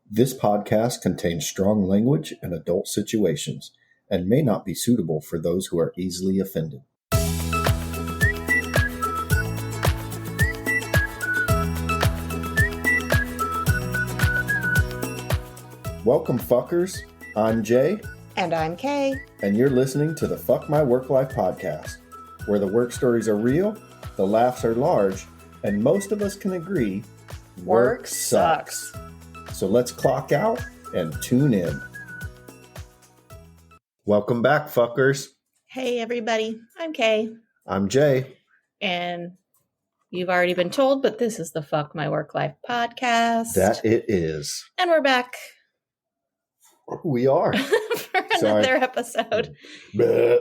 This podcast contains strong language and adult situations and may not be suitable for those who are easily offended. Welcome, fuckers. I'm Jay. And I'm Kay. And you're listening to the Fuck My Work Life podcast, where the work stories are real, the laughs are large, and most of us can agree, work sucks. So let's clock out and tune in. Welcome back, fuckers. Hey, everybody. I'm Kay. I'm Jay. And you've already been told, but this is the Fuck My Work Life podcast. That it is. And we're back. We are. For another episode. Bleh.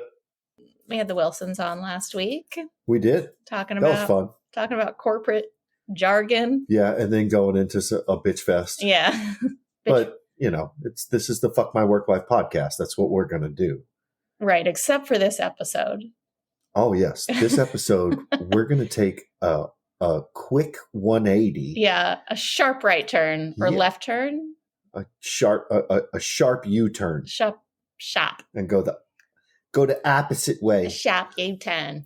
We had the Wilsons on last week. We did. That was fun. Talking about corporate jargon. Yeah, and then going into a bitch fest. Yeah. But, you know, this is the Fuck My Work Life podcast. That's what we're going to do. Right, except for this episode. Oh, yes. This episode, we're going to take a quick 180. Yeah, a sharp right turn or left turn. A sharp U-turn. Shop. And go the opposite way. A sharp U-turn.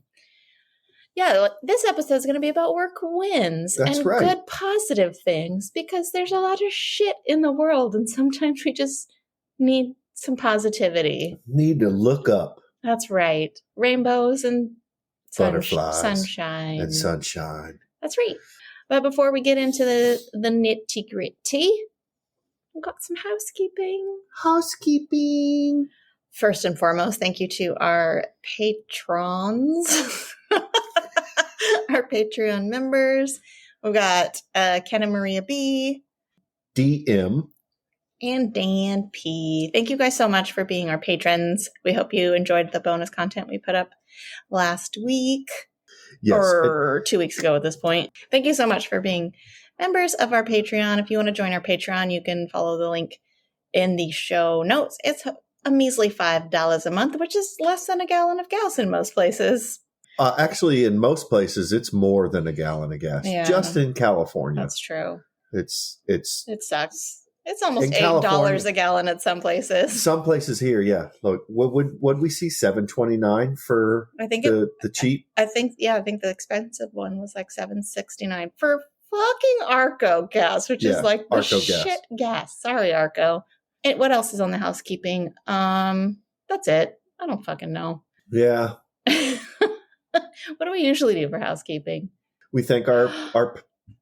Yeah, this episode is going to be about work wins. That's and right. Good positive things, because there's a lot of shit in the world and sometimes we just need some positivity. Need to look up. That's right. Rainbows and butterflies. Sunshine. And sunshine. That's right. But before we get into the nitty-gritty, we've got some housekeeping. First and foremost, thank you to our patrons. Our Patreon members. We've got Ken and Maria B. DM. And Dan P. Thank you guys so much for being our patrons. We hope you enjoyed the bonus content we put up last week. Yes. Or 2 weeks ago at this point. Thank you so much for being members of our Patreon. If you want to join our Patreon, you can follow the link in the show notes. It's a measly $5 a month, which is less than a gallon of gas in most places. Actually, in most places, it's more than a gallon of gas. Yeah. Just in California. That's true. It sucks. It's almost $8 a gallon at some places. Some places here, yeah. Look, what would we see? $7.29 for the cheap? I think the expensive one was like $7.69 for fucking Arco gas, which is like the Arco shit gas. Sorry, Arco. And what else is on the housekeeping? That's it. I don't fucking know. Yeah. What do we usually do for housekeeping? We thank our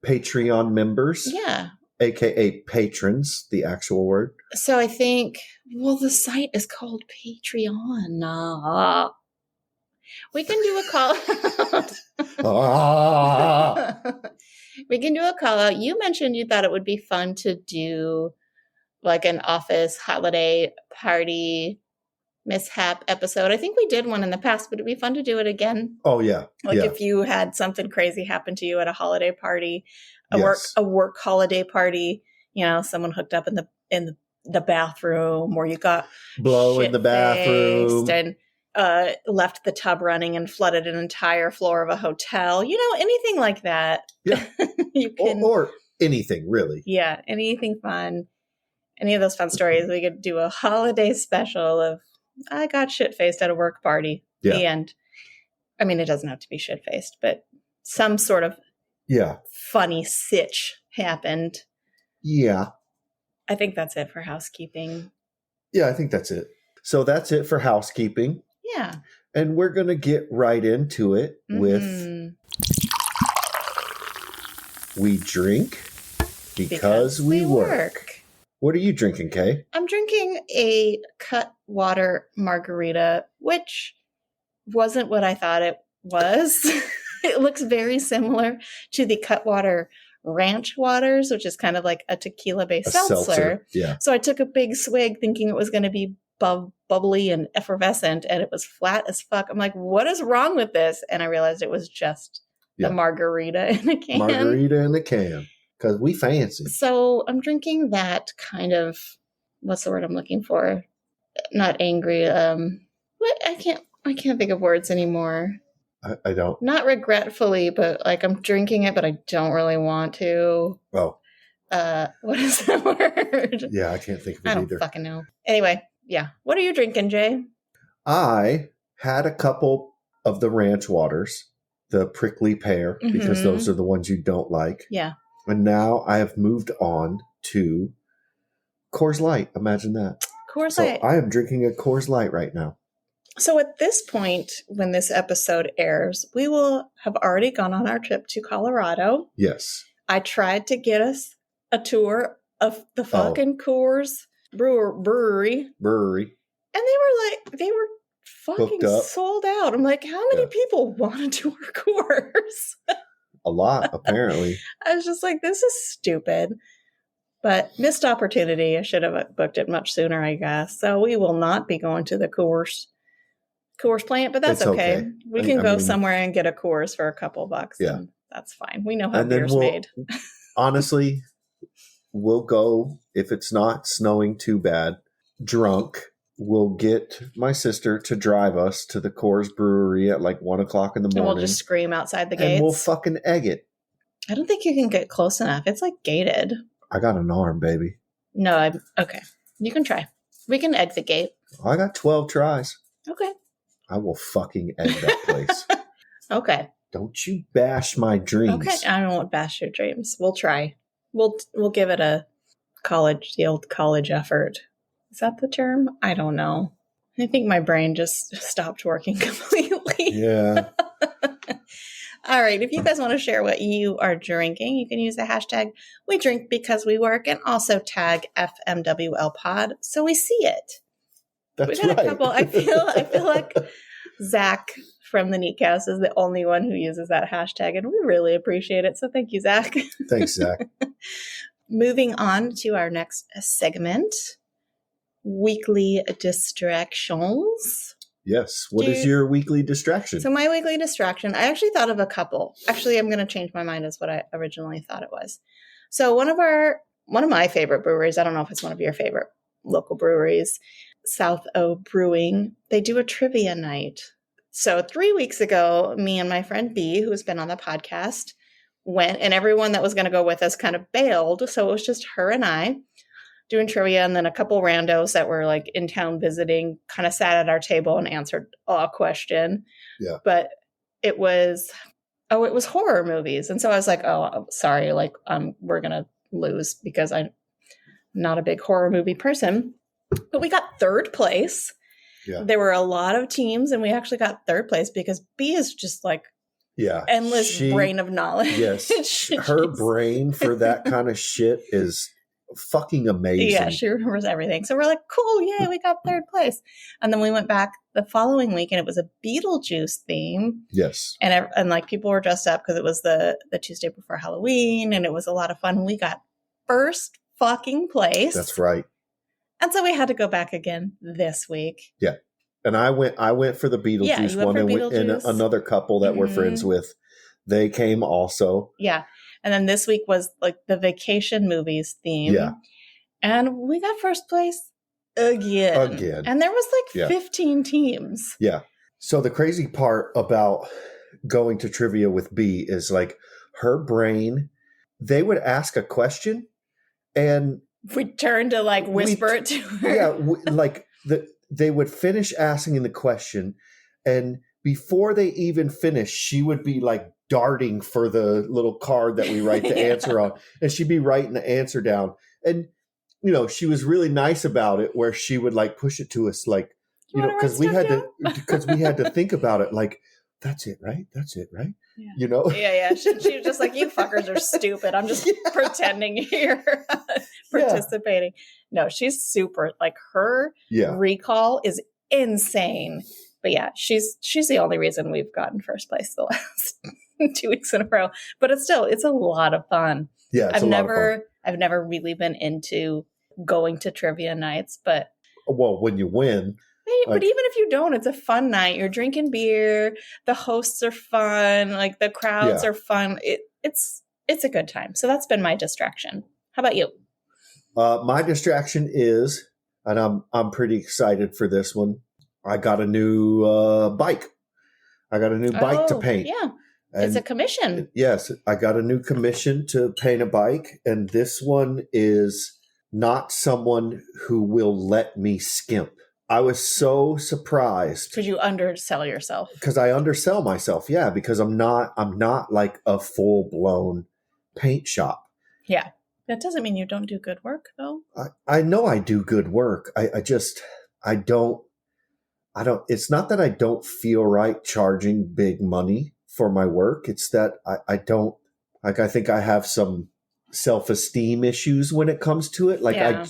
Patreon members. Yeah. AKA patrons, the actual word. So I think, the site is called Patreon. We can do a call out. We can do a call out. You mentioned you thought it would be fun to do like an office holiday party mishap episode. I think we did one in the past, but it'd be fun to do it again. Oh yeah. Like if you had something crazy happen to you at a holiday party, a work holiday party, you know, someone hooked up in the bathroom, or you got blow in the bathroom and left the tub running and flooded an entire floor of a hotel. You know, anything like that. Yeah. You can, or anything really. Yeah, anything fun. Any of those fun stories. We could do a holiday special of I got shit-faced at a work party. Yeah. The end. I mean, it doesn't have to be shit-faced, but some sort of funny sitch happened. Yeah. I think that's it for housekeeping. Yeah, I think that's it. So that's it for housekeeping. Yeah. And we're going to get right into it with We Drink Because We Work. What are you drinking, Kay? I'm drinking a Cutwater margarita, which wasn't what I thought it was. It looks very similar to the Cutwater Ranch Waters, which is kind of like a tequila-based seltzer. Yeah. So I took a big swig thinking it was going to be bubbly and effervescent, and it was flat as fuck. I'm like, what is wrong with this? And I realized it was just the margarita in a can. Margarita in a can. Because we fancy. So I'm drinking that kind of, what's the word I'm looking for? Not angry. I can't think of words anymore. I don't. Not regretfully, but like I'm drinking it, but I don't really want to. Oh. What is that word? Yeah, I can't think of it I don't either. fucking know. Anyway, yeah. What are you drinking, Jay? I had a couple of the ranch waters, the prickly pear, because those are the ones you don't like. Yeah. And now I have moved on to Coors Light. Imagine that. Coors Light. So I am drinking a Coors Light right now. So at this point, when this episode airs, we will have already gone on our trip to Colorado. Yes. I tried to get us a tour of the fucking Coors brewery. And they were fucking sold out. I'm like, how many people want to tour Coors? A lot, apparently. I was just like, this is stupid. But missed opportunity. I should have booked it much sooner, I guess. So we will not be going to the Coors plant, but that's okay. We can go somewhere and get a Coors for a couple bucks. Yeah. And that's fine. We know how beer's made. Honestly, we'll go, if it's not snowing too bad, drunk. We'll get my sister to drive us to the Coors brewery at like 1 o'clock in the morning. And we'll just scream outside the gates. And we'll fucking egg it. I don't think you can get close enough. It's like gated. I got an arm, baby. No, okay. You can try. We can egg the gate. I got 12 tries. Okay. I will fucking egg that place. Okay. Don't you bash my dreams. Okay. I don't bash your dreams. We'll try. We'll give it the old college effort. Is that the term? I don't know. I think my brain just stopped working completely. Yeah. All right. If you guys want to share what you are drinking, you can use the hashtag We Drink Because We Work and also tag FMWL Pod so we see it. That's We've had right. a couple. I feel like Zach from the Neatcast is the only one who uses that hashtag, and we really appreciate it. So thank you, Zach. Thanks, Zach. Moving on to our next segment, weekly distractions. Yes. What is your weekly distraction? So my weekly distraction, I actually thought of a couple. Actually, I'm going to change my mind as what I originally thought it was. So one of my favorite breweries, I don't know if it's one of your favorite local breweries, South O Brewing, they do a trivia night. So 3 weeks ago, me and my friend B, who's been on the podcast, went, and everyone that was going to go with us kind of bailed. So it was just her and I doing trivia, and then a couple randos that were like in town visiting kind of sat at our table and answered a question. Yeah. But it was horror movies. And so I was like, oh, I'm sorry, like we're going to lose because I'm not a big horror movie person. But we got third place. Yeah. There were a lot of teams, and we actually got third place because B is just like endless brain of knowledge. Yes. Her brain for that kind of shit is fucking amazing. Yeah, she remembers everything. So we're like, cool, yay, we got third place. And then we went back the following week, and it was a Beetlejuice theme. Yes. And like people were dressed up because it was the Tuesday before Halloween, and it was a lot of fun. We got first fucking place. That's right. And so we had to go back again this week. Yeah. And I went for the Beetlejuice one, and another couple that we're friends with, they came also. Yeah. And then this week was like the vacation movies theme. Yeah. And we got first place again. And there was like 15 teams. Yeah. So the crazy part about going to trivia with B is like her brain, they would ask a question and we turned to like whisper it to her. Yeah. They would finish asking the question, and before they even finish, she would be like darting for the little card that we write the answer on, and she'd be writing the answer down. And she was really nice about it, where she would like push it to us, like because we had to think about it, like that's it, right? Yeah. Yeah. She was just like, you fuckers are stupid. I'm just pretending here, participating. No, she's super, like her recall is insane. But yeah, she's the only reason we've gotten first place the last 2 weeks in a row. But it's a lot of fun. Yeah, I've never really been into going to trivia nights, but when you win. But even if you don't, it's a fun night. You're drinking beer. The hosts are fun. Like the crowds are fun. It's a good time. So that's been my distraction. How about you? My distraction is, and I'm pretty excited for this one. I got a new bike. I got a new bike to paint. Yeah. It's a commission. Yes, I got a new commission to paint a bike, and this one is not someone who will let me skimp. I was so surprised. Because you undersell yourself. Because I undersell myself, yeah, because I'm not like a full-blown paint shop. Yeah. That doesn't mean you don't do good work, though. I know I do good work. I don't, it's not that I don't feel right charging big money for my work. It's that I don't, like, I think I have some self-esteem issues when it comes to it. Like I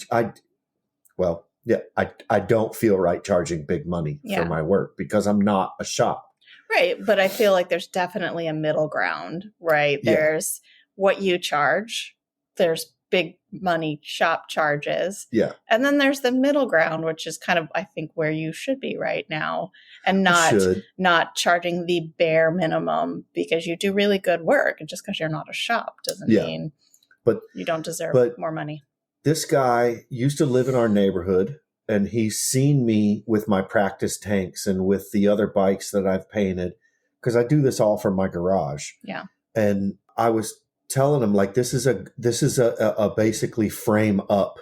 don't feel right charging big money for my work because I'm not a shop. Right. But I feel like there's definitely a middle ground, right? There's what you charge. There's big money shop charges. Yeah. And then there's the middle ground, which is kind of, I think, where you should be right now, and not charging the bare minimum because you do really good work. And just because you're not a shop doesn't mean you don't deserve more money. This guy used to live in our neighborhood, and he's seen me with my practice tanks and with the other bikes that I've painted, because I do this all from my garage. Yeah. And I was telling him, like, this is a basically frame up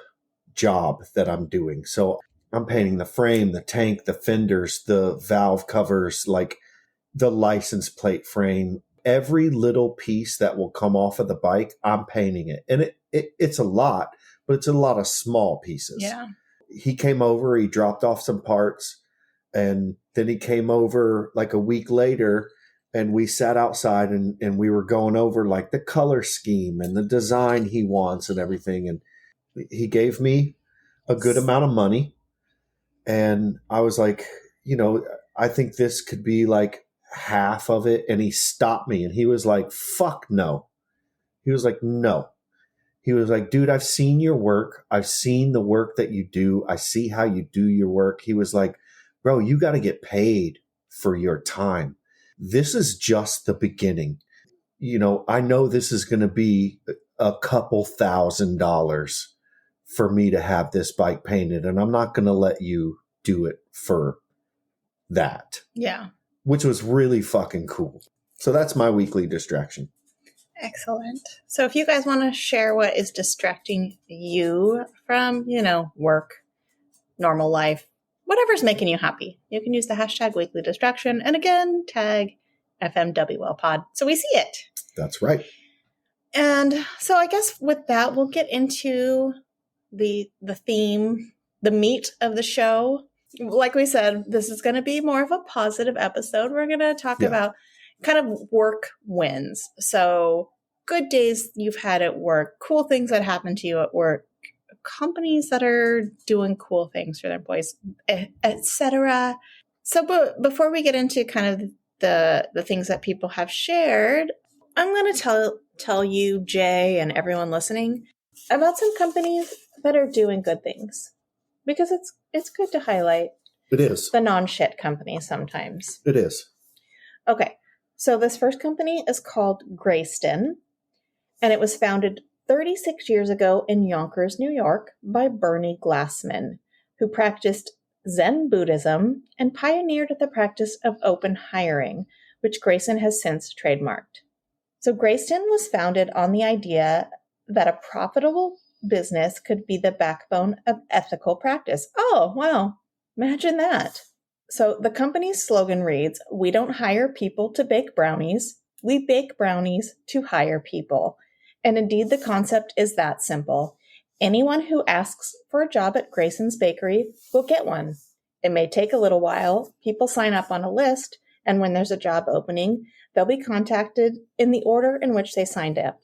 job that I'm doing. So I'm painting the frame, the tank, the fenders, the valve covers, like the license plate frame, every little piece that will come off of the bike, I'm painting it. And it's a lot, but it's a lot of small pieces. Yeah. He came over, he dropped off some parts, and then he came over like a week later, and we sat outside and we were going over like the color scheme and the design he wants and everything. And he gave me a good amount of money. And I was like, I think this could be like half of it. And he stopped me and he was like, fuck no. He was like, no. He was like, dude, I've seen your work. I've seen the work that you do. I see how you do your work. He was like, bro, you got to get paid for your time. This is just the beginning. I know this is going to be a couple $1,000s for me to have this bike painted, and I'm not going to let you do it for that. Yeah. Which was really fucking cool. So that's my weekly distraction. Excellent. So if you guys want to share what is distracting you from, work, normal life, whatever's making you happy, you can use the hashtag weekly distraction, and again, tag FMWLpod so we see it. That's right. And so I guess with that, we'll get into the theme, the meat of the show. Like we said, this is going to be more of a positive episode. We're going to talk about kind of work wins. So good days you've had at work, cool things that happened to you at work, companies that are doing cool things for their employees, etc. So before we get into kind of the things that people have shared, I'm going to tell you, Jay, and everyone listening, about some companies that are doing good things, because it's good to highlight. It is. The non-shit companies sometimes. It is. Okay. So this first company is called Grayston, and it was founded 36 years ago in Yonkers, New York, by Bernie Glassman, who practiced Zen Buddhism and pioneered the practice of open hiring, which Grayston has since trademarked. So Grayston was founded on the idea that a profitable business could be the backbone of ethical practice. Oh, wow. Imagine that. So the company's slogan reads, "We don't hire people to bake brownies. We bake brownies to hire people." And indeed, the concept is that simple. Anyone who asks for a job at Grayson's Bakery will get one. It may take a little while. People sign up on a list, and when there's a job opening, they'll be contacted in the order in which they signed up.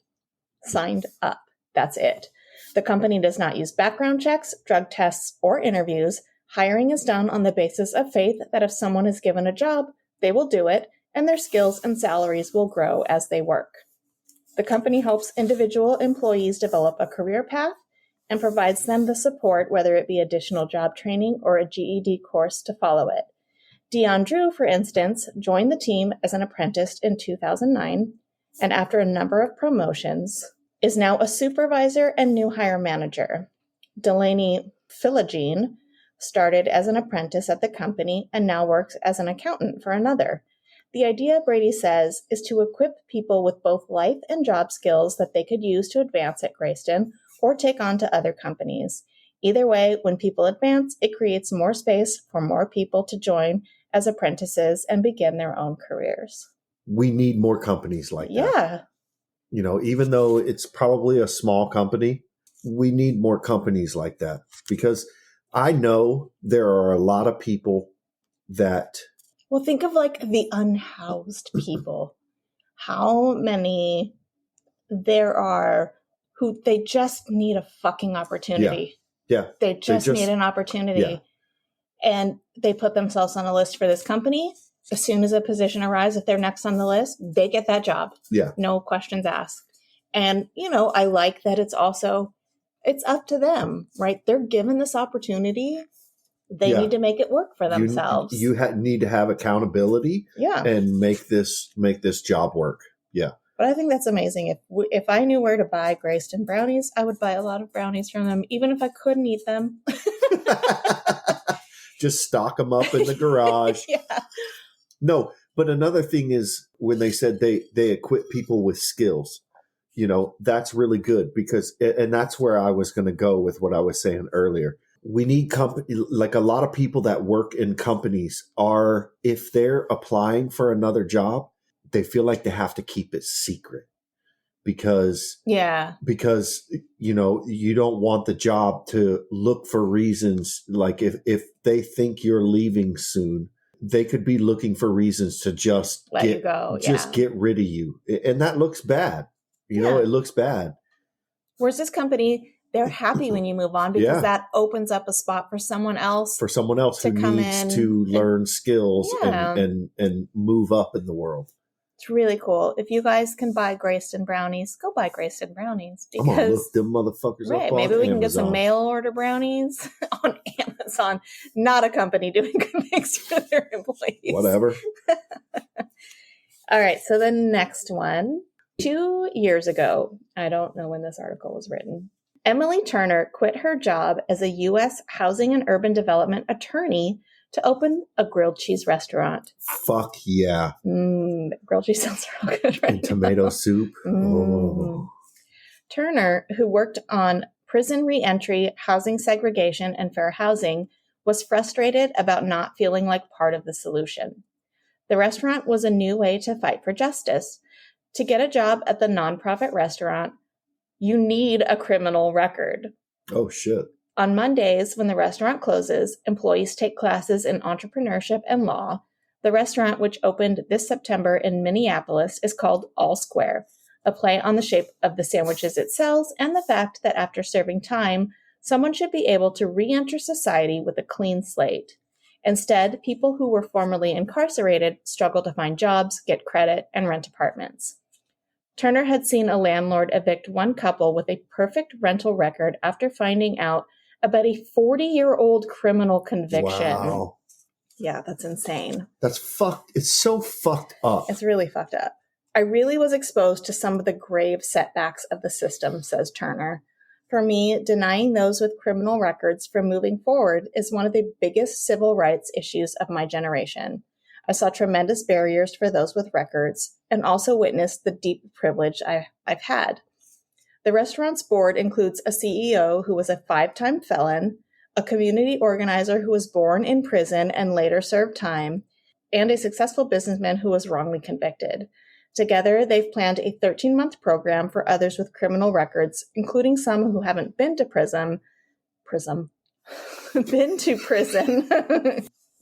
That's it. The company does not use background checks, drug tests, or interviews. Hiring is done on the basis of faith that if someone is given a job, they will do it, and their skills and salaries will grow as they work. The company helps individual employees develop a career path and provides them the support, whether it be additional job training or a GED course to follow it. Dion Drew, for instance, joined the team as an apprentice in 2009, and after a number of promotions, is now a supervisor and new hire manager. Delaney Philogene started as an apprentice at the company and now works as an accountant for another. The idea, Brady says, is to equip people with both life and job skills that they could use to advance at Grayston or take on to other companies. Either way, when people advance, it creates more space for more people to join as apprentices and begin their own careers. We need more companies like that. Yeah. You know, even though it's probably a small company, we need more companies like that, because I know there are a lot of people that... Well, think of like the unhoused people. How many there are who they just need a fucking opportunity. Yeah. They just need an opportunity. Yeah. And they put themselves on a list for this company. As soon as a position arises, if they're next on the list, they get that job. Yeah. No questions asked. And, you know, I like that it's up to them, right? They're given this opportunity. They need to make it work for themselves. You need to have accountability and make this job work. Yeah. But I think that's amazing. If I knew where to buy Grayston brownies, I would buy a lot of brownies from them, even if I couldn't eat them. Just stock them up in the garage. Yeah. No, but another thing is when they said they equip people with skills, you know, that's really good, because, and that's where I was going to go with what I was saying earlier. We need like a lot of people that work in companies are, if they're applying for another job, they feel like they have to keep it secret because, you know, you don't want the job to look for reasons. Like if they think you're leaving soon, they could be looking for reasons to just get rid of you. And that looks bad. You know, it looks bad. Whereas this company, they're happy when you move on, because that opens up a spot for someone else. For someone else who needs to learn skills and move up in the world. It's really cool. If you guys can buy Grayston brownies, go buy Grayston brownies. Because, I'm going to look them motherfuckers up on maybe we can Amazon. get some mail order brownies on Amazon. Not a company doing good things for their employees. Whatever. All right. So the next one. 2 years ago, I don't know when this article was written, Emily Turner quit her job as a U.S. housing and urban development attorney to open a grilled cheese restaurant. Fuck yeah. Grilled cheese sounds real good right and tomato soup. Oh. Turner, who worked on prison reentry, housing segregation, and fair housing, was frustrated about not feeling like part of the solution. The restaurant was a new way to fight for justice. To get a job at the nonprofit restaurant, you need a criminal record. Oh, shit. On Mondays, when the restaurant closes, employees take classes in entrepreneurship and law. The restaurant, which opened this September in Minneapolis, is called All Square, a play on the shape of the sandwiches it sells and the fact that after serving time, someone should be able to re-enter society with a clean slate. Instead, people who were formerly incarcerated struggle to find jobs, get credit, and rent apartments. Turner had seen a landlord evict one couple with a perfect rental record after finding out about a 40-year-old criminal conviction. Wow. Yeah, that's insane. That's fucked. It's so fucked up. It's really fucked up. I really was exposed to some of the grave setbacks of the system, says Turner. For me, denying those with criminal records from moving forward is one of the biggest civil rights issues of my generation. I saw tremendous barriers for those with records and also witnessed the deep privilege I've had. The restaurant's board includes a CEO who was a 5-time felon, a community organizer who was born in prison and later served time, and a successful businessman who was wrongly convicted. Together, they've planned a 13-month program for others with criminal records, including some who haven't been to prison,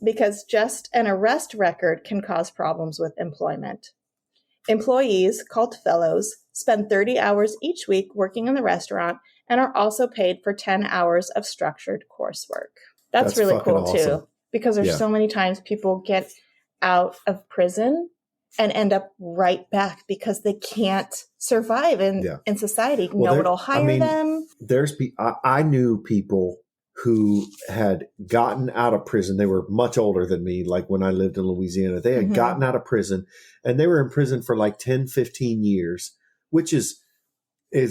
because just an arrest record can cause problems with employment. Employees, called fellows, spend 30 hours each week working in the restaurant and are also paid for 10 hours of structured coursework. That's really cool, awesome. Too, because there's so many times people get out of prison and end up right back because they can't survive in society. No one will hire them. I knew people who had gotten out of prison. They were much older than me, like when I lived in Louisiana. They had gotten out of prison, and they were in prison for like 10, 15 years, which is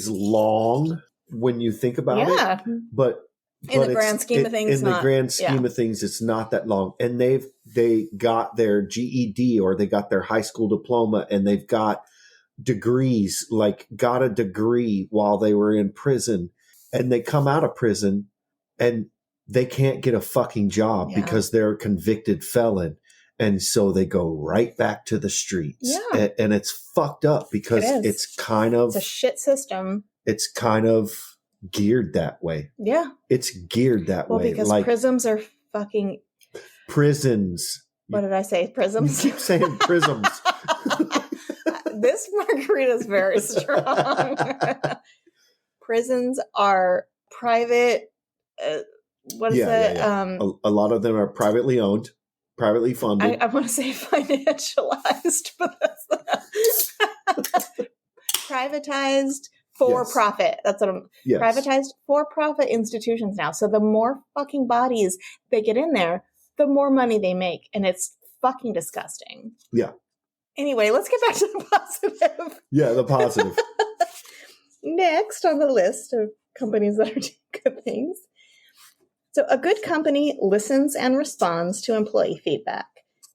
long when you think about it. But In the grand scheme of things, it's not that long. And they got their GED or they got their high school diploma and they've got degrees, like got a degree while they were in prison, and they come out of prison and they can't get a fucking job because they're a convicted felon. And so they go right back to the streets. Yeah. And it's fucked up because it's a shit system. It's kind of geared that way. Yeah. It's geared that way. Well, because prisms are fucking... Prisons. What did I say? Prisms? You keep saying prisms. This margarita is very strong. Prisons are private... what is it? Yeah. A lot of them are privately owned. Privately funded. I want to say financialized, but that's privatized for profit. That's what I'm privatized for profit institutions now. So the more fucking bodies they get in there, the more money they make. And it's fucking disgusting. Yeah. Anyway, let's get back to the positive. Yeah, the positive. Next on the list of companies that are doing good things. So a good company listens and responds to employee feedback.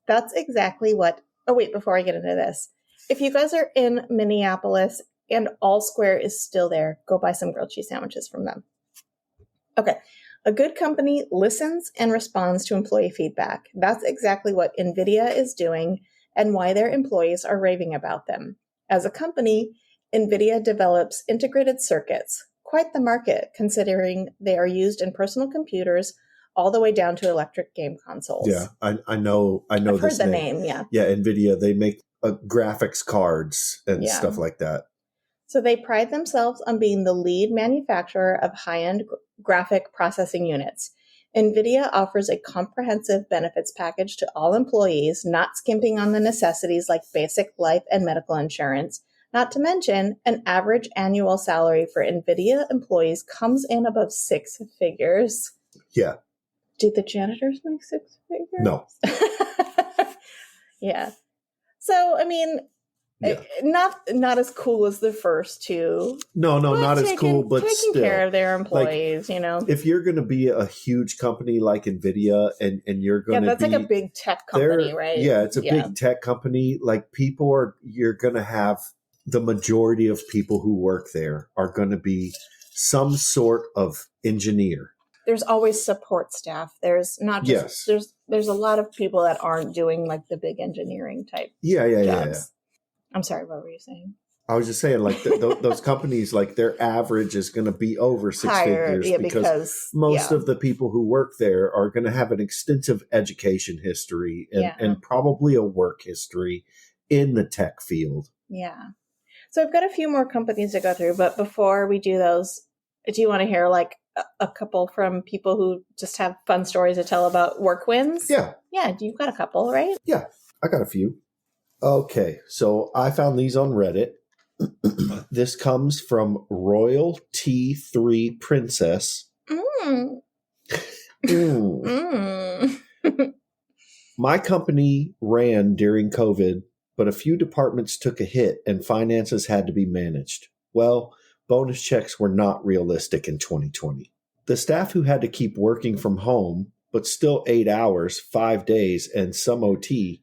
That's exactly what... Oh, wait, before I get into this. If you guys are in Minneapolis and All Square is still there, go buy some grilled cheese sandwiches from them. Okay. A good company listens and responds to employee feedback. That's exactly what NVIDIA is doing and why their employees are raving about them. As a company, NVIDIA develops integrated circuits. Quite the market, considering they are used in personal computers all the way down to electric game consoles. Yeah, I know. I've heard the name. Yeah, NVIDIA. They make graphics cards and stuff like that. So they pride themselves on being the lead manufacturer of high-end graphic processing units. NVIDIA offers a comprehensive benefits package to all employees, not skimping on the necessities like basic life and medical insurance. Not to mention, an average annual salary for NVIDIA employees comes in above 6 figures. Yeah. Do the janitors make 6 figures? No. Yeah. So, I mean, not as cool as the first two. No, not as cool, but taking still. Care of their employees, If you're going to be a huge company like NVIDIA and you're going to that's like a big tech company, right? Yeah, it's a big tech company. Like you're going to have... The majority of people who work there are going to be some sort of engineer. There's always support staff. There's not just there's a lot of people that aren't doing like the big engineering type. Yeah. I'm sorry, what were you saying? I was just saying, like those companies, like their average is going to be over 6 figures because most of the people who work there are going to have an extensive education history and probably a work history in the tech field. Yeah. So I've got a few more companies to go through, but before we do those, do you want to hear like a couple from people who just have fun stories to tell about work wins? Yeah. Yeah, you've got a couple, right? Yeah, I got a few. Okay, so I found these on Reddit. This comes from Royal T3 Princess. My company ran during COVID, but a few departments took a hit and finances had to be managed. Well, bonus checks were not realistic in 2020. The staff who had to keep working from home, but still 8 hours, 5 days, and some OT,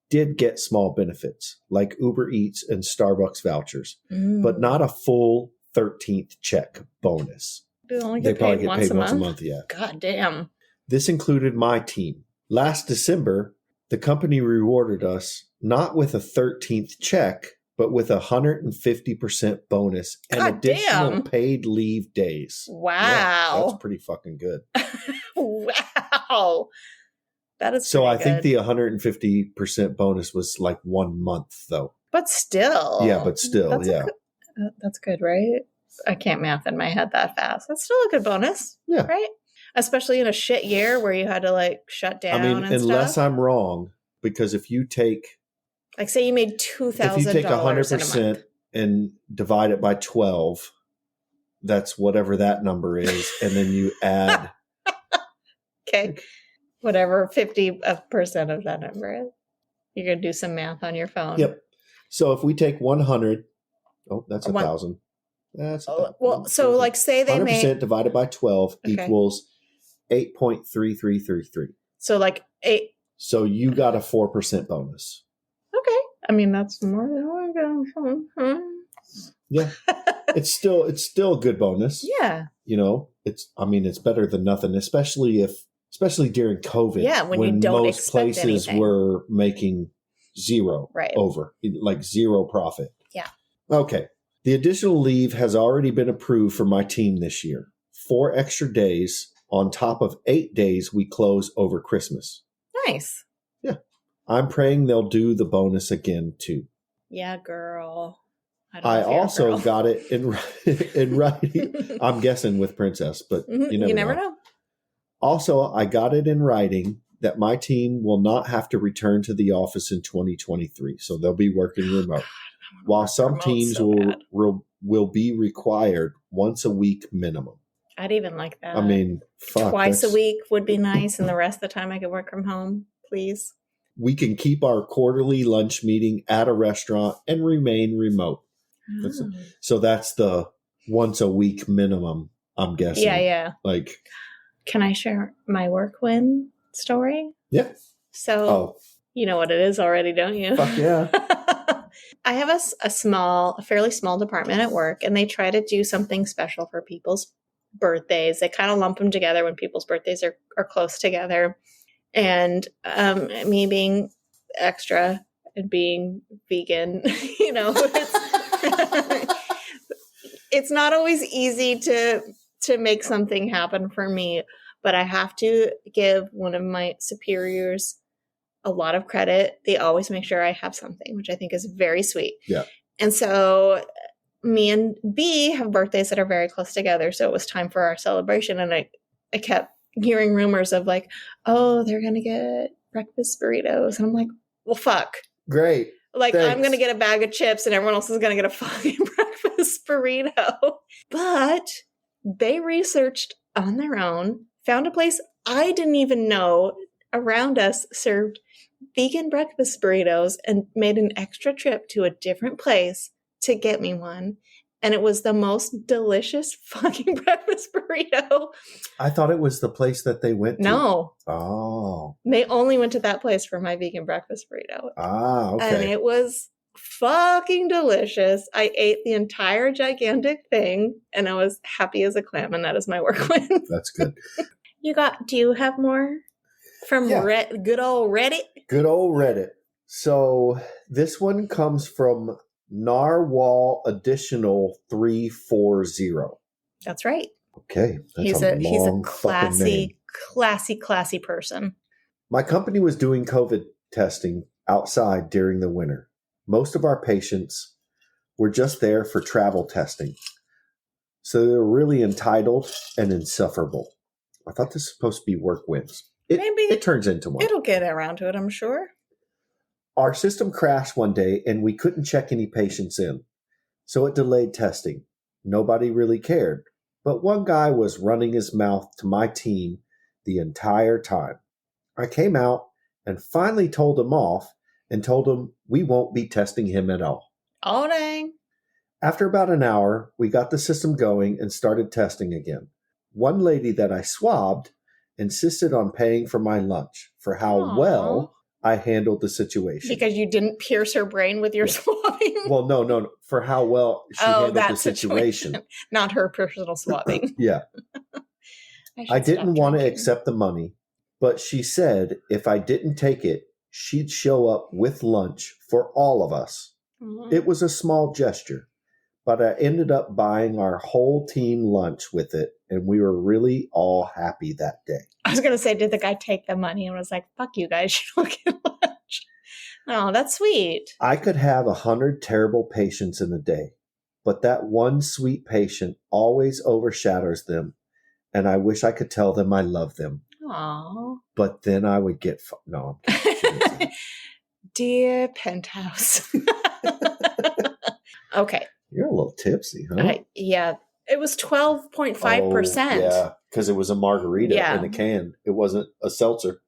did get small benefits, like Uber Eats and Starbucks vouchers, but not a full 13th check bonus. They probably get paid once a month. Yeah. God damn. This included my team. Last December, the company rewarded us not with a 13th check, but with 150% bonus and additional paid leave days. Wow. Yeah, that's pretty fucking good. Wow. That is so I think the 150% bonus was like 1 month, though. But still. Yeah, that's good, right? I can't math in my head that fast. That's still a good bonus. Yeah. Right? Especially in a shit year where you had to like shut down unless I'm wrong, because if you take... Like say you made $2,000 if you take 100% and divide it by 12, that's whatever that number is. And then you add... Okay. Whatever 50% of that number is. You're going to do some math on your phone. Yep. So if we take 100, that's 1,000. That's so like say they 100% made divided by 12 equals 8.3333. So like 8. So you got a 4% bonus. Okay. I mean, that's more than I got. Yeah. It's still a good bonus. Yeah. It's better than nothing, especially during COVID. Yeah, when you don't most expect places anything. were making zero over, like zero profit. Yeah. Okay. The additional leave has already been approved for my team this year. 4 extra days on top of 8 days we close over Christmas. Nice. Yeah. I'm praying they'll do the bonus again too. Yeah, girl. I also got it in writing. I'm guessing with Princess, but you never know. Also, I got it in writing that my team will not have to return to the office in 2023, so they'll be working remote. While some teams will be required once a week minimum. I'd even like that. I mean, twice a week would be nice, and the rest of the time I could work from home, please. We can keep our quarterly lunch meeting at a restaurant and remain remote. Oh. So that's the once a week minimum, I'm guessing. Yeah. Like, can I share my work win story? Yeah. So, you know what it is already, don't you? Fuck yeah. I have a fairly small department at work, and they try to do something special for people's birthdays. They kind of lump them together when people's birthdays are close together. And me being extra and being vegan, it's not always easy to make something happen for me, but I have to give one of my superiors a lot of credit. They always make sure I have something, which I think is very sweet. Yeah. And so me and B have birthdays that are very close together. So it was time for our celebration. And I kept hearing rumors of like, oh, they're going to get breakfast burritos. And I'm like, well, fuck. Great. Like, thanks. I'm going to get a bag of chips and everyone else is going to get a fucking breakfast burrito. But they researched on their own, found a place I didn't even know around us served vegan breakfast burritos, and made an extra trip to a different place to get me one. And it was the most delicious fucking breakfast burrito. I thought it was the place that they went to. No. Oh. They only went to that place for my vegan breakfast burrito. Ah, okay. And it was fucking delicious. I ate the entire gigantic thing, and I was happy as a clam, and that is my work win. That's good. Do you have more from good old Reddit? Good old Reddit. So this one comes from Narwhal Additional 340. That's right. Okay. He's a classy person. My company was doing COVID testing outside during the winter. Most of our patients were just there for travel testing. So they were really entitled and insufferable. I thought this was supposed to be work wins. It turns into one. It'll get around to it, I'm sure. Our system crashed one day and we couldn't check any patients in. So it delayed testing. Nobody really cared. But one guy was running his mouth to my team the entire time. I came out and finally told him off and told him we won't be testing him at all. Oh, dang. After about an hour, we got the system going and started testing again. One lady that I swabbed insisted on paying for my lunch for how well I handled the situation. Because you didn't pierce her brain with your swabbing? Well, no. For how well she handled the situation. Not her personal swabbing. Yeah. I didn't want to accept the money, but she said if I didn't take it, she'd show up with lunch for all of us. Mm-hmm. It was a small gesture, but I ended up buying our whole team lunch with it, and we were really all happy that day. I was going to say, did the guy take the money and was like, fuck you guys, you don't get lunch? Oh, that's sweet. I could have 100 terrible patients in a day, but that one sweet patient always overshadows them, and I wish I could tell them I love them. Aww. But then I would get... No, I'm kidding. Dear Penthouse. Okay. You're a little tipsy, huh? Yeah. It was 12.5%. Yeah, because it was a margarita in a can. It wasn't a seltzer.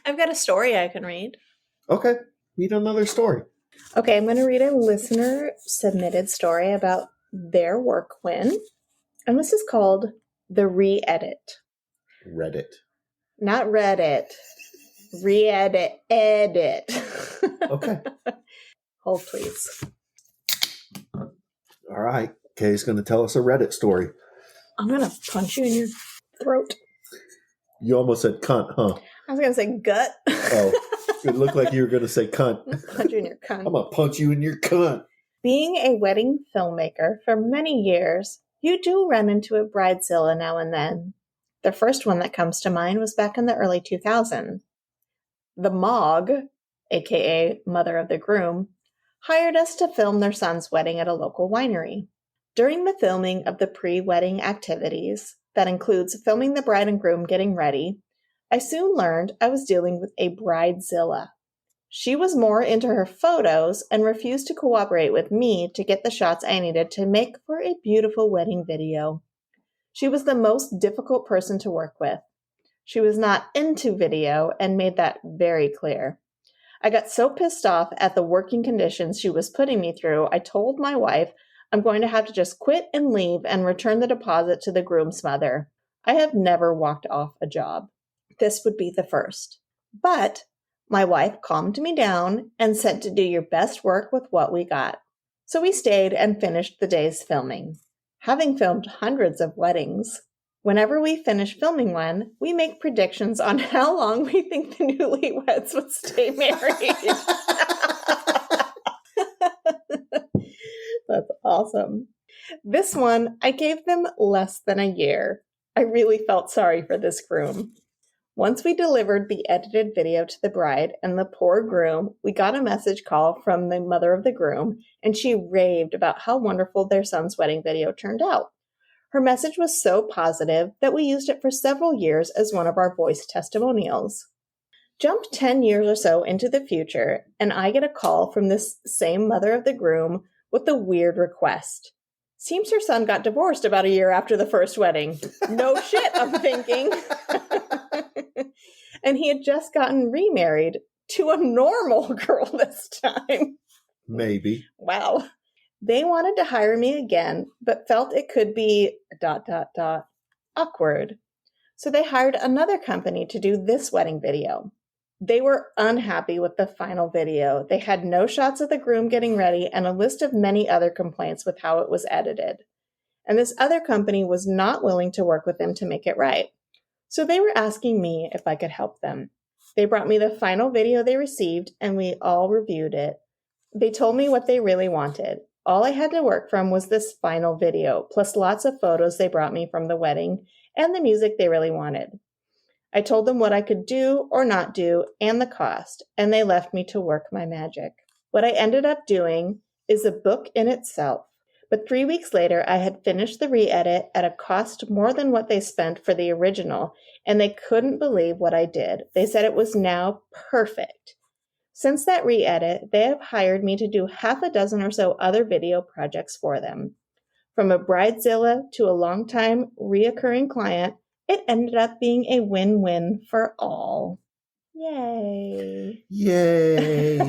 I've got a story I can read. Okay. Read another story. Okay, I'm going to read a listener-submitted story about their work win. And this is called the re-edit. Reddit. Not Reddit. Re-edit. Edit. Okay. Hold, please. All right. Kay's going to tell us a Reddit story. I'm going to punch you in your throat. You almost said cunt, huh? I was going to say gut. Oh, it looked like you were going to say cunt. Punch you in your cunt. I'm going to punch you in your cunt. Being a wedding filmmaker for many years, you do run into a bridezilla now and then. The first one that comes to mind was back in the early 2000s. The Mog, aka Mother of the Groom, hired us to film their son's wedding at a local winery. During the filming of the pre-wedding activities, that includes filming the bride and groom getting ready, I soon learned I was dealing with a bridezilla. She was more into her photos and refused to cooperate with me to get the shots I needed to make for a beautiful wedding video. She was the most difficult person to work with. She was not into video and made that very clear. I got so pissed off at the working conditions she was putting me through, I told my wife I'm going to have to just quit and leave and return the deposit to the groom's mother. I have never walked off a job. This would be the first. But my wife calmed me down and said to do your best work with what we got. So we stayed and finished the day's filming. Having filmed hundreds of weddings, whenever we finish filming one, we make predictions on how long we think the newlyweds would stay married. That's awesome. This one, I gave them less than a year. I really felt sorry for this groom. Once we delivered the edited video to the bride and the poor groom, we got a message call from the mother of the groom, and she raved about how wonderful their son's wedding video turned out. Her message was so positive that we used it for several years as one of our voice testimonials. Jump 10 years or so into the future, and I get a call from this same mother of the groom with a weird request. Seems her son got divorced about a year after the first wedding. No shit, I'm thinking. And he had just gotten remarried to a normal girl this time. Maybe. Wow. They wanted to hire me again, but felt it could be ... awkward. So they hired another company to do this wedding video. They were unhappy with the final video. They had no shots of the groom getting ready and a list of many other complaints with how it was edited. And this other company was not willing to work with them to make it right. So they were asking me if I could help them. They brought me the final video they received and we all reviewed it. They told me what they really wanted. All I had to work from was this final video, plus lots of photos they brought me from the wedding and the music they really wanted. I told them what I could do or not do and the cost, and they left me to work my magic. What I ended up doing is a book in itself. But 3 weeks later, I had finished the re-edit at a cost more than what they spent for the original, and they couldn't believe what I did. They said it was now perfect. Since that re-edit, they have hired me to do half a dozen or so other video projects for them. From a bridezilla to a longtime reoccurring client, it ended up being a win-win for all. Yay. Yay. I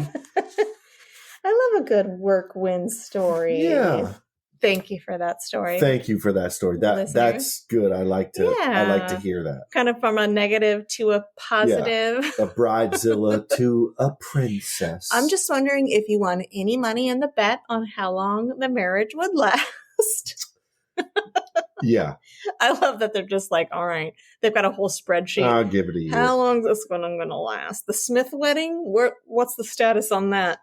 love a good work win story. Yeah. Thank you for that story. Thank you for that story. That's good. I like to hear that. Kind of from a negative to a positive. Yeah. A bridezilla to a princess. I'm just wondering if you won any money in the bet on how long the marriage would last. Yeah. I love that they're just like, all right, they've got a whole spreadsheet. I'll give it a year. How long is this one going to last? The Smith wedding? What's the status on that?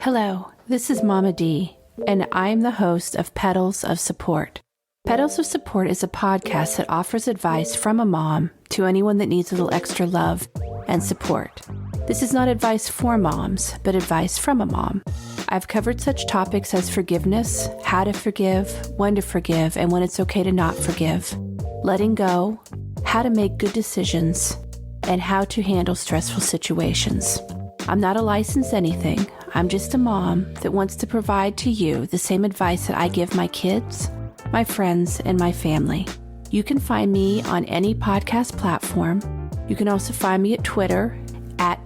Hello, this is Mama D, and I'm the host of Petals of Support. Petals of Support is a podcast that offers advice from a mom to anyone that needs a little extra love and support. This is not advice for moms, but advice from a mom. I've covered such topics as forgiveness, how to forgive, when to forgive, and when it's okay to not forgive, letting go, how to make good decisions, and how to handle stressful situations. I'm not a licensed anything. I'm just a mom that wants to provide to you the same advice that I give my kids, my friends, and my family. You can find me on any podcast platform. You can also find me at Twitter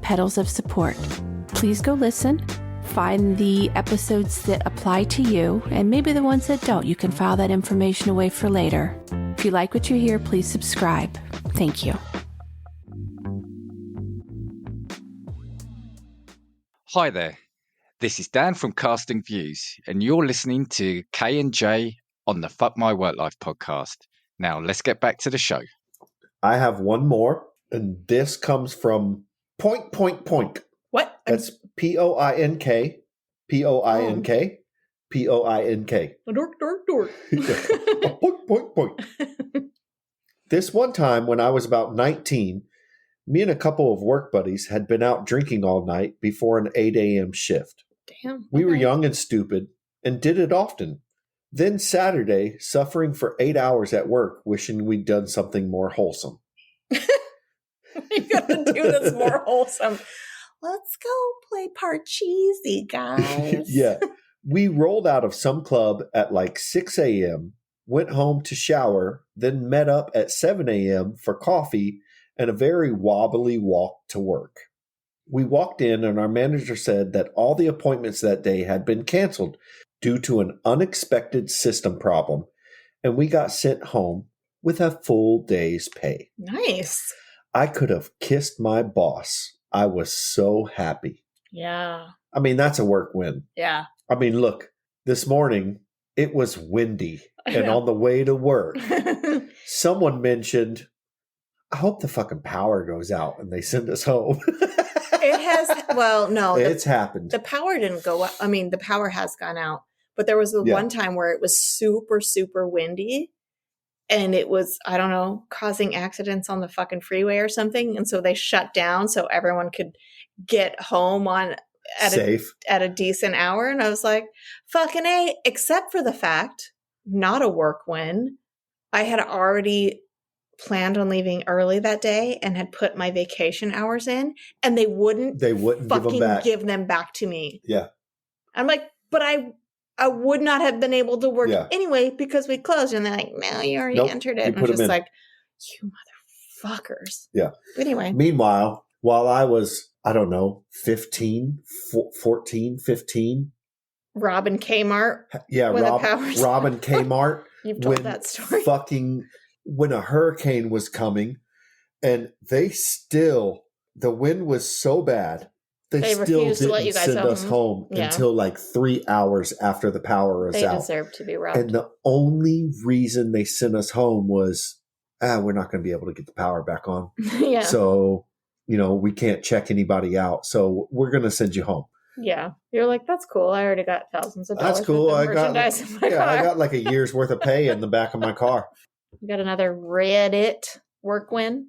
@Petals of Support. Please go listen, find the episodes that apply to you, and maybe the ones that don't. You can file that information away for later. If you like what you hear, please subscribe. Thank you. Hi there. This is Dan from Casting Views, and you're listening to K&J on the Fuck My Work Life podcast. Now, let's get back to the show. I have one more, and this comes from Point. What? That's Poink, Poink, Poink. Dork. Point. This one time when I was about 19, me and a couple of work buddies had been out drinking all night before an 8 a.m. shift. Damn. We were young and stupid and did it often. Then Saturday, suffering for 8 hours at work, wishing we'd done something more wholesome. You gotta do this more wholesome. Let's go play Parcheesi, guys. Yeah. We rolled out of some club at like 6 a.m., went home to shower, then met up at 7 a.m. for coffee and a very wobbly walk to work. We walked in and our manager said that all the appointments that day had been canceled due to an unexpected system problem, and we got sent home with a full day's pay. Nice. I could have kissed my boss. I was so happy. Yeah. I mean, that's a work win. Yeah. I mean, look, this morning it was windy, and on the way to work, someone mentioned, I hope the fucking power goes out and they send us home. It has, well, no. It's happened. The power didn't go up. I mean, the power has gone out, but there was the one time where it was super, super windy and it was, I don't know, causing accidents on the fucking freeway or something. And so they shut down so everyone could get home at a decent hour. And I was like, fucking A, except for the fact, not a work win. I had already planned on leaving early that day and had put my vacation hours in, and they wouldn't fucking give them back to me. Yeah. I'm like, but I would not have been able to work anyway because we closed. And they're like, no, you already entered it. And I'm just like, you motherfuckers. Yeah. But anyway. Meanwhile, while I was, I don't know, 15. Robbing Kmart. Yeah, Robbing Kmart. You've told that story. When a hurricane was coming, and the wind was so bad, they still didn't send us home until like 3 hours after the power was out. They deserve to be robbed. And the only reason they sent us home was, we're not going to be able to get the power back on. Yeah. So, we can't check anybody out. So we're going to send you home. Yeah. You're like, that's cool. I already got thousands of dollars. That's cool. I got like a year's worth of pay in the back of my car. We got another Reddit work win.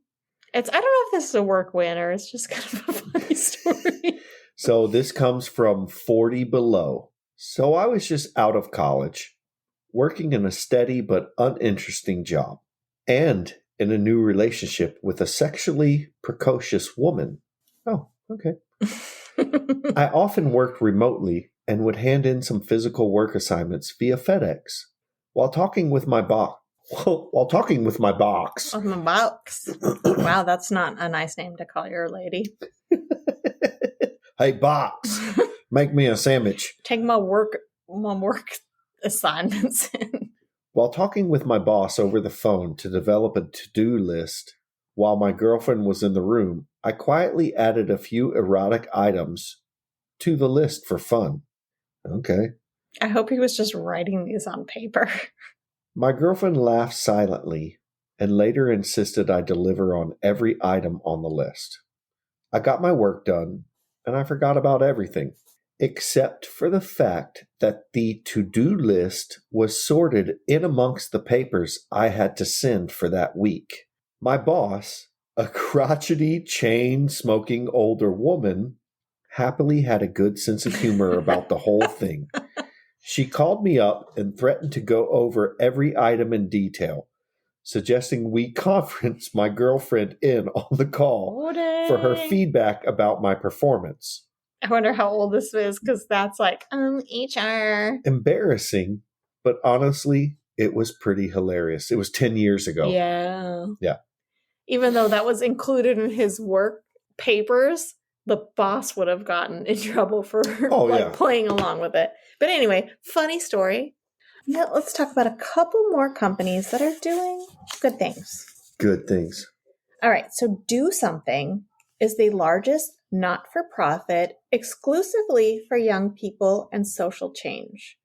I don't know if this is a work win or it's just kind of a funny story. So this comes from 40 Below. So I was just out of college, working in a steady but uninteresting job, and in a new relationship with a sexually precocious woman. Oh, okay. I often worked remotely and would hand in some physical work assignments via FedEx. While talking with my box. Wow, that's not a nice name to call your lady. Hey, box, make me a sandwich. Take my work assignments in. While talking with my boss over the phone to develop a to-do list while my girlfriend was in the room, I quietly added a few erotic items to the list for fun. Okay. I hope he was just writing these on paper. My girlfriend laughed silently and later insisted I deliver on every item on the list. I got my work done, and I forgot about everything, except for the fact that the to-do list was sorted in amongst the papers I had to send for that week. My boss, a crotchety, chain-smoking older woman, happily had a good sense of humor about the whole thing. She called me up and threatened to go over every item in detail, suggesting we conference my girlfriend in on the call for her feedback about my performance. I wonder how old this is, because that's like, HR. Embarrassing, but honestly, it was pretty hilarious. It was 10 years ago. Yeah. Yeah. Even though that was included in his work papers, the boss would have gotten in trouble for playing along with it. But anyway, funny story. Now let's talk about a couple more companies that are doing good things. Good things. All right. So Do Something is the largest not-for-profit exclusively for young people and social change.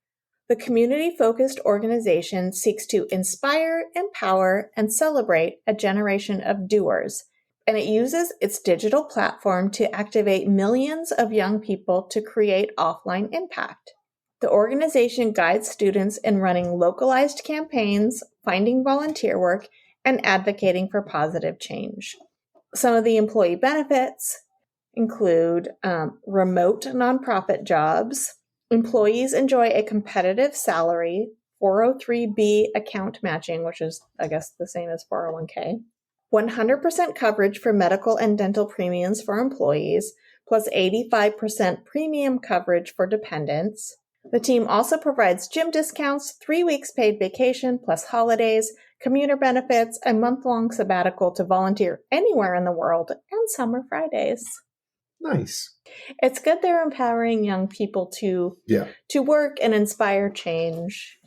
The community-focused organization seeks to inspire, empower, and celebrate a generation of doers, and it uses its digital platform to activate millions of young people to create offline impact. The organization guides students in running localized campaigns, finding volunteer work, and advocating for positive change. Some of the employee benefits include remote nonprofit jobs. Employees enjoy a competitive salary, 403B account matching, which is, I guess, the same as 401k, 100% coverage for medical and dental premiums for employees, plus 85% premium coverage for dependents. The team also provides gym discounts, 3 weeks paid vacation, plus holidays, commuter benefits, a month-long sabbatical to volunteer anywhere in the world, and summer Fridays. Nice. It's good they're empowering young people to work and inspire change.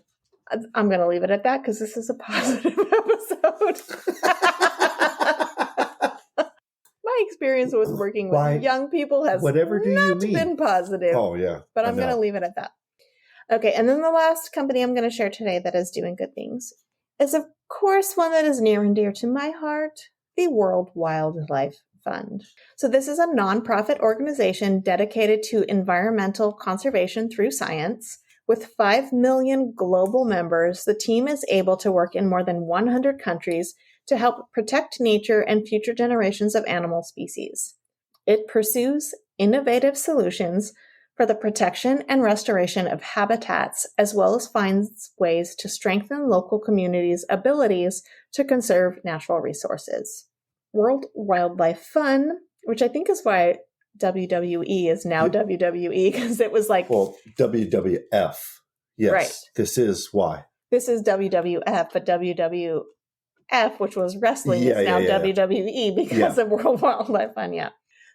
I'm going to leave it at that because this is a positive episode. My experience with working with young people has not been positive. Oh, yeah. But I'm going to leave it at that. Okay, and then the last company I'm going to share today that is doing good things is, of course, one that is near and dear to my heart, the World Wildlife Fund. So this is a nonprofit organization dedicated to environmental conservation through science. With 5 million global members, the team is able to work in more than 100 countries to help protect nature and future generations of animal species. It pursues innovative solutions for the protection and restoration of habitats, as well as finds ways to strengthen local communities' abilities to conserve natural resources. World Wildlife Fund, which I think is why WWE is now WWE, because it was like... Well, WWF. Yes, right. This is why. This is WWF, but WWF, which was wrestling, is now WWE because of World Wildlife Fund,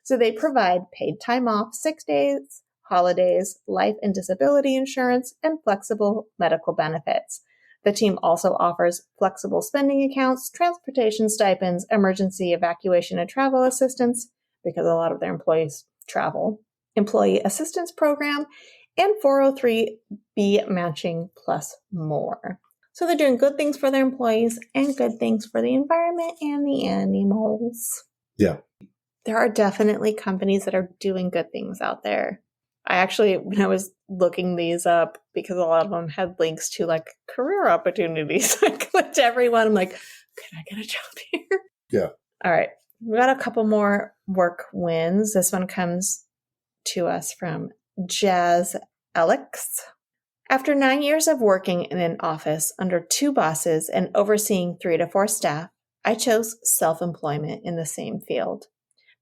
So they provide paid time off, 6 days, holidays, life and disability insurance, and flexible medical benefits. The team also offers flexible spending accounts, transportation stipends, emergency evacuation and travel assistance, because a lot of their employees travel, employee assistance program, and 403B matching, plus more. So they're doing good things for their employees and good things for the environment and the animals. Yeah. There are definitely companies that are doing good things out there. I actually, when I was looking these up, because a lot of them had links to like career opportunities, I clicked everyone. I'm like, can I get a job here? Yeah. All right. We got a couple more work wins. This one comes to us from Jazz Alex. After 9 years of working in an office under 2 bosses and overseeing 3 to 4 staff, I chose self-employment in the same field.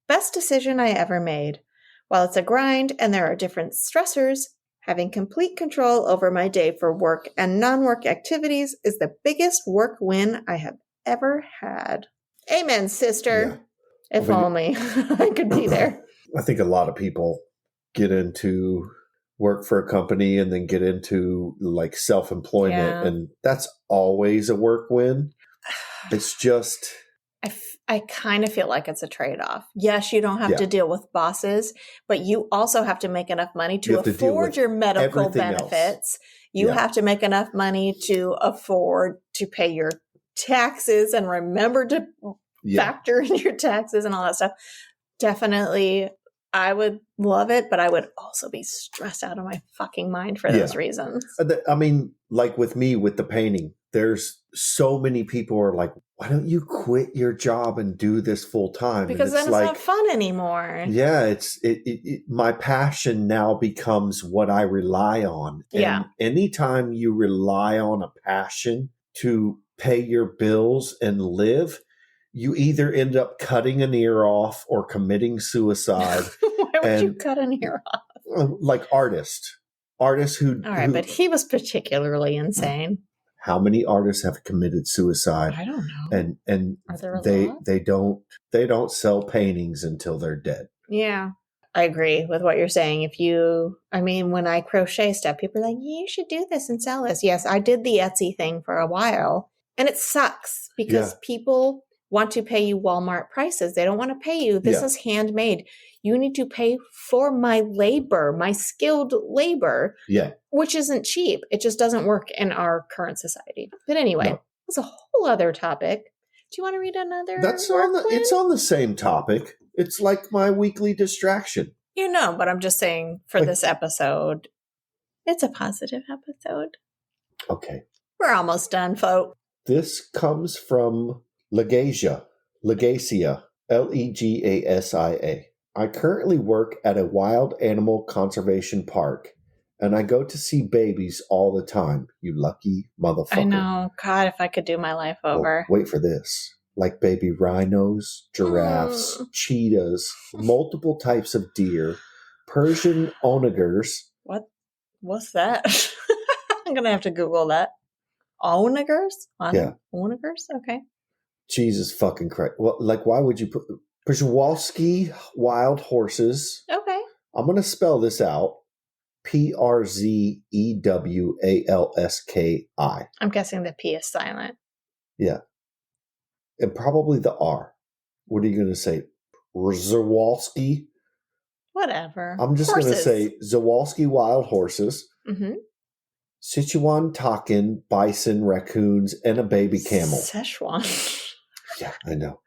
Best decision I ever made. While it's a grind and there are different stressors, having complete control over my day for work and non-work activities is the biggest work win I have ever had. Amen, sister. Yeah. If only I could be there. I think a lot of people get into work for a company and then get into like self-employment, and that's always a work win. It's just... I kind of feel like it's a trade-off. Yes, you don't have to deal with bosses, but you also have to make enough money to afford your medical benefits. Else. You have to make enough money to afford to pay your taxes and remember to factor in your taxes and all that stuff. Definitely, I would love it, but I would also be stressed out of my fucking mind for those reasons. I mean, like with me, with the painting, there's so many people are like, why don't you quit your job and do this full time? Because then it's not fun anymore. Yeah, my passion now becomes what I rely on. And anytime you rely on a passion to pay your bills and live, you either end up cutting an ear off or committing suicide. Why would you cut an ear off? Like artists who... All right, but he was particularly insane. How many artists have committed suicide? I don't know. And are there a lot? They don't sell paintings until they're dead. Yeah. I agree with what you're saying. When I crochet stuff, people are like, you should do this and sell this. Yes, I did the Etsy thing for a while, and it sucks because people want to pay you Walmart prices. They don't want to pay you. This is handmade. You need to pay for my labor, my skilled labor, which isn't cheap. It just doesn't work in our current society. But anyway, that's a whole other topic. Do you want to read another? It's on the same topic. It's like my weekly distraction. But I'm just saying for this episode, it's a positive episode. Okay. We're almost done, folks. This comes from Legacia, Legacia. I currently work at a wild animal conservation park, and I go to see babies all the time. You lucky motherfucker. I know. God, if I could do my life over. Wait for this. Like baby rhinos, giraffes, cheetahs, multiple types of deer, Persian onagers. What's that? I'm going to have to Google that. Onagers? Yeah. Onagers? Okay. Jesus fucking Christ. Well, why would you put Przewalski wild horses? Okay. I'm going to spell this out. Przewalski. I'm guessing the P is silent. Yeah. And probably the R. What are you going to say? Zawalski? Whatever. I'm just going to say Zawalski wild horses. Mm-hmm. Sichuan takin, bison, raccoons, and a baby camel. Szechuan. Yeah, I know.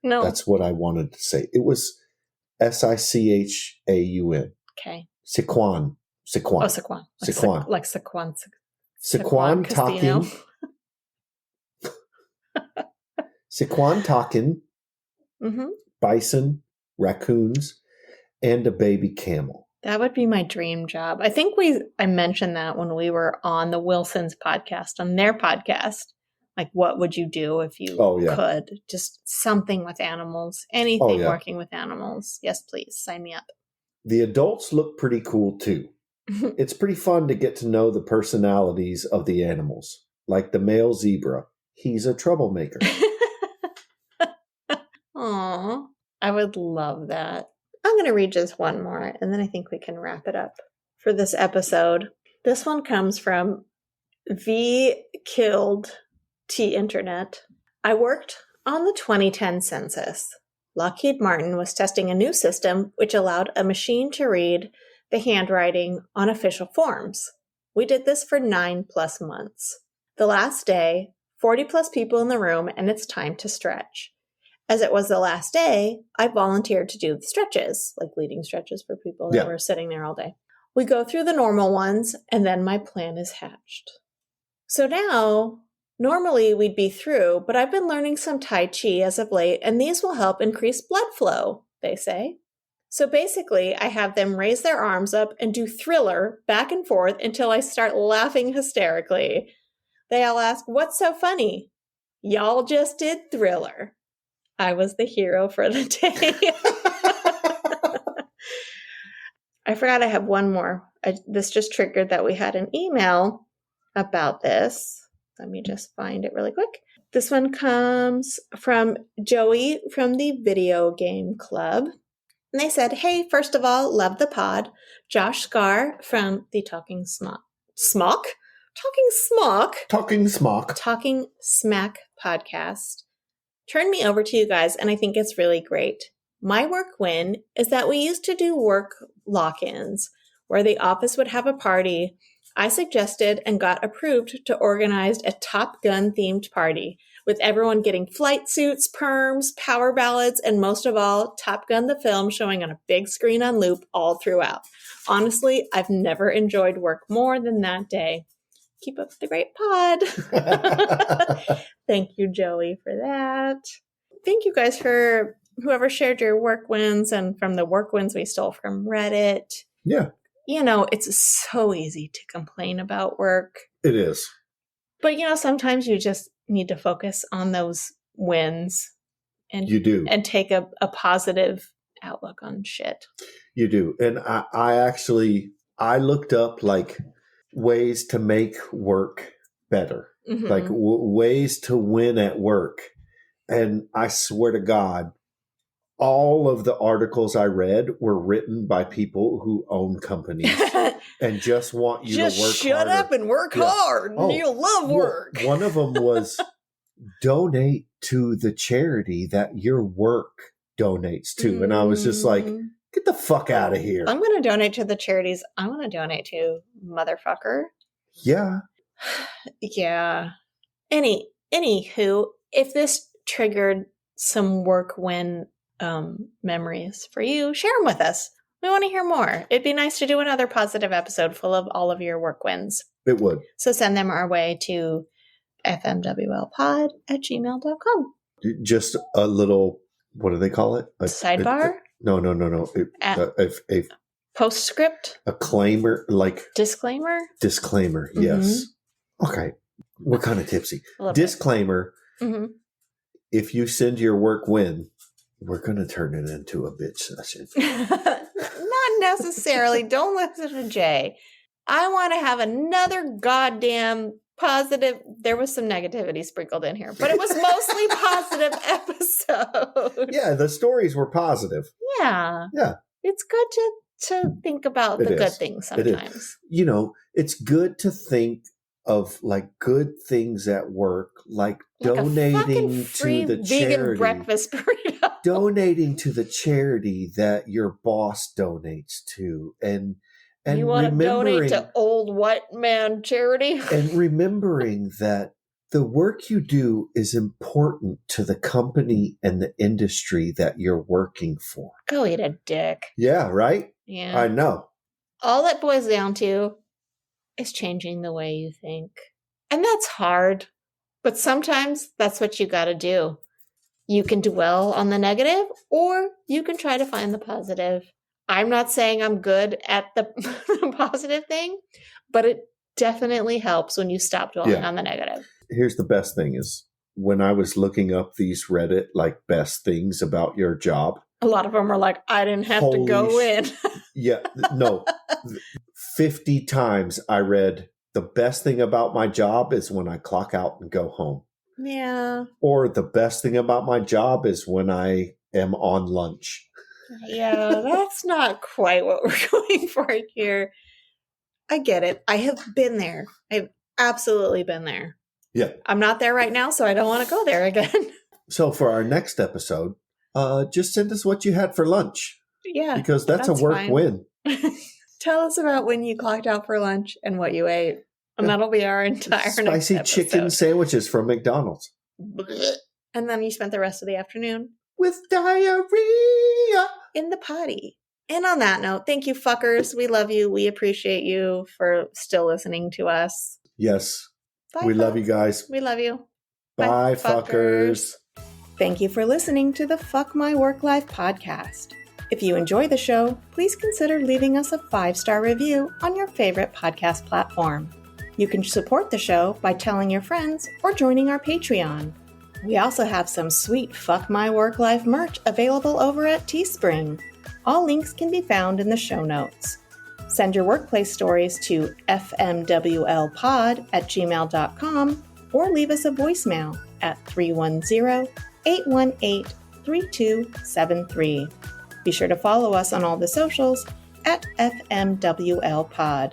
No. That's what I wanted to say. It was Sichaun. Okay. Sichuan. Oh, Sichuan. Sichuan. Like Sichuan. Sichuan takin. Sichuan takin. Mm-hmm. Bison, raccoons, and a baby camel. That would be my dream job. I think I mentioned that when we were on the Wilsons podcast, on their podcast. Like, what would you do if you could? Just something with animals, anything working with animals. Yes, please, sign me up. The adults look pretty cool, too. It's pretty fun to get to know the personalities of the animals. Like the male zebra. He's a troublemaker. Aw, I would love that. I'm going to read just one more, and then I think we can wrap it up for this episode. This one comes from V Killed T Internet. I worked on the 2010 census. Lockheed Martin was testing a new system which allowed a machine to read the handwriting on official forms. We did this for 9+ months. The last day, 40+ people in the room, and it's time to stretch. As it was the last day, I volunteered to do the stretches, like leading stretches for people that were sitting there all day. We go through the normal ones, and then my plan is hatched. So now, normally we'd be through, but I've been learning some Tai Chi as of late, and these will help increase blood flow, they say. So basically, I have them raise their arms up and do Thriller back and forth until I start laughing hysterically. They all ask, what's so funny? Y'all just did Thriller. I was the hero for the day. I forgot I have one more. This just triggered that we had an email about this. Let me just find it really quick. This one comes from Joey from the Video Game Club. And they said, hey, first of all, love the pod. Josh Scar from the Talking Smack podcast turned me over to you guys, and I think it's really great. My work win is that we used to do work lock-ins where the office would have a party. I suggested and got approved to organize a Top Gun themed party with everyone getting flight suits, perms, power ballads, and most of all, Top Gun the film showing on a big screen on loop all throughout. Honestly, I've never enjoyed work more than that day. Keep up the great pod. Thank you, Joey, for that. Thank you guys for whoever shared your work wins and from the work wins we stole from Reddit. Yeah. You know, it's so easy to complain about work. It is. But, sometimes you just need to focus on those wins. And you do. And take a positive outlook on shit. You do. And I looked up ways to make work better, ways to win at work. And I swear to God, all of the articles I read were written by people who own companies and just want you to work Just shut harder. up and work hard. Oh, You'll love work. One of them was donate to the charity that your work donates to. And I was just like, get the fuck out of here. I'm going to donate to the charities I want to donate to, motherfucker. Yeah. Yeah. Anywho, if this triggered some work win memories for you, share them with us. We want to hear more. It'd be nice to do another positive episode full of all of your work wins. It would. So send them our way to fmwlpod@gmail.com. Just a little, what do they call it? A sidebar? No. A postscript? A claimer, like. Disclaimer? Disclaimer, yes. Okay. We're kind of tipsy. Disclaimer. Mm-hmm. If you send your work win, we're going to turn it into a bitch session. Not necessarily. Don't listen to Jay. I want to have another goddamn positive. There was some negativity sprinkled in here, but it was mostly positive episode. Yeah, the stories were positive. Yeah. Yeah. It's good to think about the good things sometimes. You know, it's good to think of like good things at work, like donating to the charity. Breakfast burrito. Donating to the charity that your boss donates to, and you want to donate to old white man charity, and remembering that the work you do is important to the company and the industry that you're working for. Go eat a dick. Yeah, right? Yeah, I know. All that boils down to is changing the way you think. And that's hard, but sometimes that's what you got to do. You can dwell on the negative, or you can try to find the positive. I'm not saying I'm good at the positive thing, but it definitely helps when you stop dwelling on the negative. Here's the best thing is when I was looking up these Reddit, like best things about your job. A lot of them are like, I didn't have to go in. Yeah, no. 50 times I read, the best thing about my job is when I clock out and go home. Yeah. Or the best thing about my job is when I am on lunch. Yeah, that's not quite what we're going for here. I get it. I have been there. I've absolutely been there. Yeah. I'm not there right now, so I don't want to go there again. So for our next episode, just send us what you had for lunch. Yeah. Because that's a work win. Tell us about when you clocked out for lunch and what you ate. And that'll be our entire spicy next chicken sandwiches from McDonald's. And then you spent the rest of the afternoon with diarrhea in the potty. And on that note, thank you, fuckers. We love you. We appreciate you for still listening to us. Yes. Bye, we love you guys. We love you. Bye, fuckers. Thank you for listening to the Fuck My Work Life podcast. If you enjoy the show, please consider leaving us a 5-star review on your favorite podcast platform. You can support the show by telling your friends or joining our Patreon. We also have some sweet Fuck My Work Life merch available over at Teespring. All links can be found in the show notes. Send your workplace stories to fmwlpod@gmail.com or leave us a voicemail at 310-818-3273. Be sure to follow us on all the socials at FMWLPod.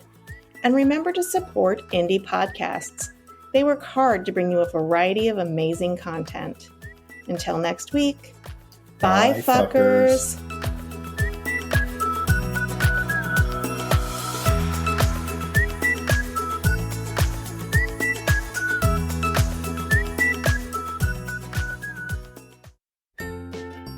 And remember to support indie podcasts. They work hard to bring you a variety of amazing content. Until next week, bye fuckers.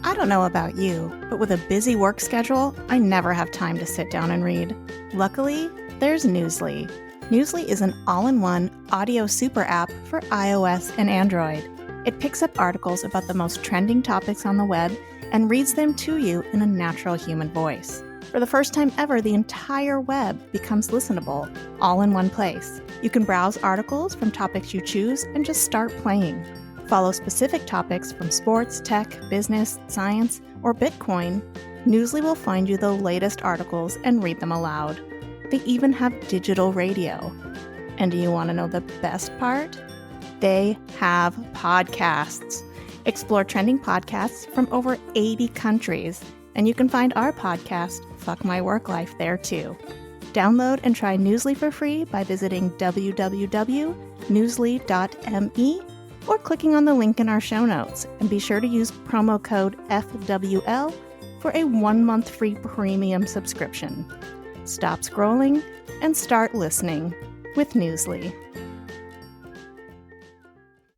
I don't know about you, but with a busy work schedule, I never have time to sit down and read. Luckily, there's Newsly. Newsly is an all-in-one audio super app for iOS and Android. It picks up articles about the most trending topics on the web and reads them to you in a natural human voice. For the first time ever, the entire web becomes listenable, all in one place. You can browse articles from topics you choose and just start playing. Follow specific topics from sports, tech, business, science, or Bitcoin. Newsly will find you the latest articles and read them aloud. They even have digital radio. And do you want to know the best part? They have podcasts. Explore trending podcasts from over 80 countries, and you can find our podcast, Fuck My Work Life, there too. Download and try Newsly for free by visiting www.newsly.me or clicking on the link in our show notes. And be sure to use promo code FWL for a 1-month free premium subscription. Stop scrolling and start listening with Newsly.